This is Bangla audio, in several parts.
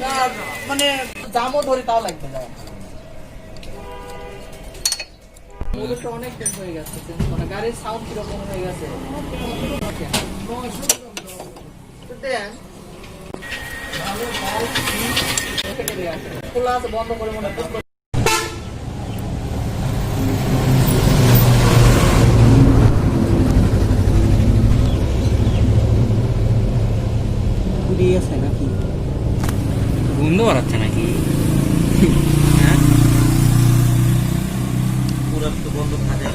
না মানে জামও ধরে তাও লাগবে না। মোটরটা অনেক চেঞ্জ হয়ে গেছে, মানে গাড়ির সাউন্ড কিরকম হয়ে গেছে। খোলা আছে, বন্ধ করে মনে হয় আছে নাকি গন্ধ বাড়াচ্ছে নাকি? হ্যাঁ পুরো তো বন্ধ থাকে।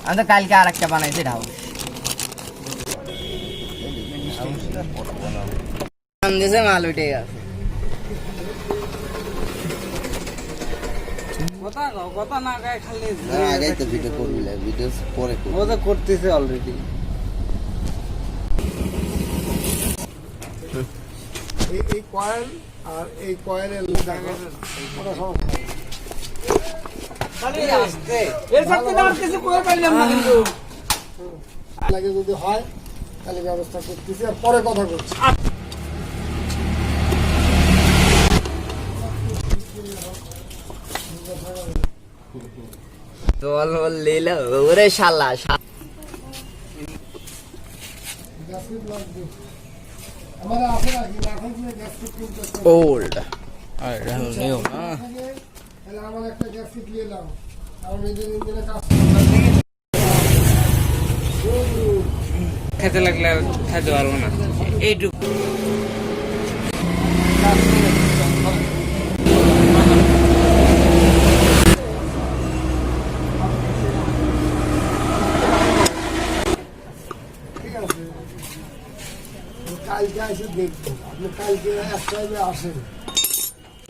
আমি তো কালকে আর একটা বানাইছি ঢাউ দিয়েছে, মাল উঠে গেছে। কথা না গায়ে খালি আগেই তো ভিডিও করবি, ভিডিও পরে ও তো করতেছে অলরেডি। এই কয়েল আর এই কয়েলের লাগে যদি হয় তাহলে ব্যবস্থা করতেছি, আর পরে কথা করছি। ওরে শালা ওল্ড আমার একটা গ্যাস কিট নিয়ে এলাম, আমার ইঞ্জিনে কাজ খেতে লাগলে আর খেতে পারবো না এইটুকু। কালকে এসে দেখবো, আপনি কালকে এক টাইমে আসেন।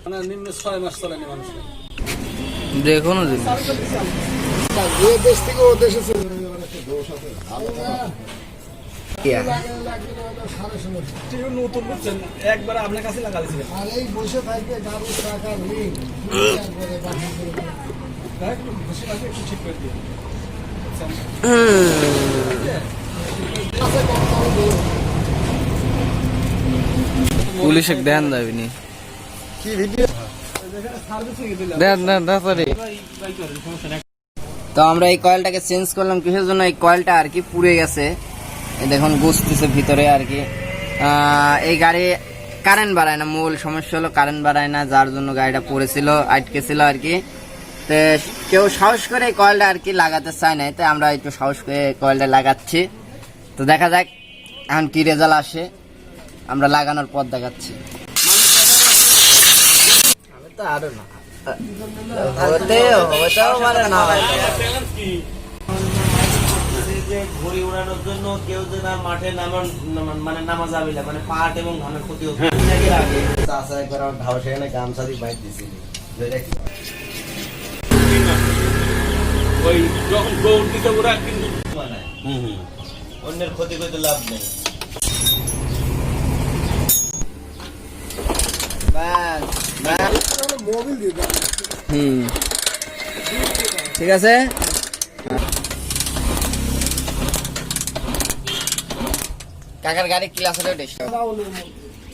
মানে নিম্ন 6 মাস চলেনি মানুষের দেখো না দিন যে দেশ থেকে ও দেশে চলে নতুন বুঝছেন, একবার আপনার কাছে লাগাইছিলেন আর এই বসে থাকবে গাড়ির টাকা ঋণ বসে থাকবে, একটু ঠিক করে দিয়ে পুলিশে ধ্যান দেয়নি কি ভিডিও তো আমরা এই কয়েলটাকে চেঞ্জ করলাম কিসের জন্য, এই কয়েলটা আর কি পুড়ে গেছে, দেখুন বুঝতেছে ভিতরে আর কি। এই গাড়ি কারেন্ট বাড়ায় না, মূল সমস্যা হলো কারেন্ট বাড়ায় না, যার জন্য গাড়িটা পড়েছিল, আটকে ছিল আর কি। তো কেউ সাহস করে এই কয়েলটা আর কি লাগাতে চায় না, তাই আমরা একটু সাহস করে কয়েলটা লাগাচ্ছি। তো দেখা যাক এখন কি রেজাল্ট আসে, আমরা লাগানোর পর দেখাচ্ছি। আমি তো আরো না ঘড়ি উড়ানোর জন্য কেউ যে না মাঠে মানে নামা যাবে না, মানে পাট এবং ধানের ক্ষতি হচ্ছে। গামছা দিয়ে বাইর দিয়েছিল, ওই যখন দৌড় দিতে ওরা কিন্তু অন্যের ক্ষতি করতে লাভ নেই। ঠিক আছে, কাকার গাড়ি ক্লাস হলে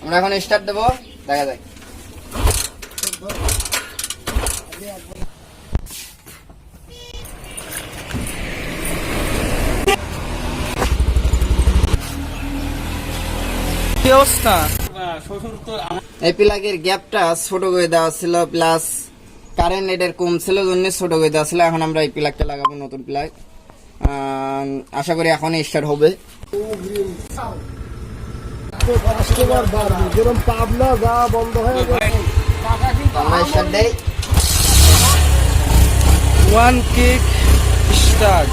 আমরা এখন স্টার্ট দেবো, দেখা যাক। কি অবস্থা? এই প্লাগের গ্যাপটা ছোট করে দেওয়া ছিল, প্লাস কারেন্ট এটার কম ছিল জন্য ছোট করে দেওয়া ছিল। এখন আমরা এই প্লাগটা লাগাবো, নতুন প্লাগ, আশা করি এখন স্টার্ট হবে। পাবনা যা বন্ধ হয়ে গেছে, আমরা স্টার্ট দেই, 1 কিক স্টার্ট।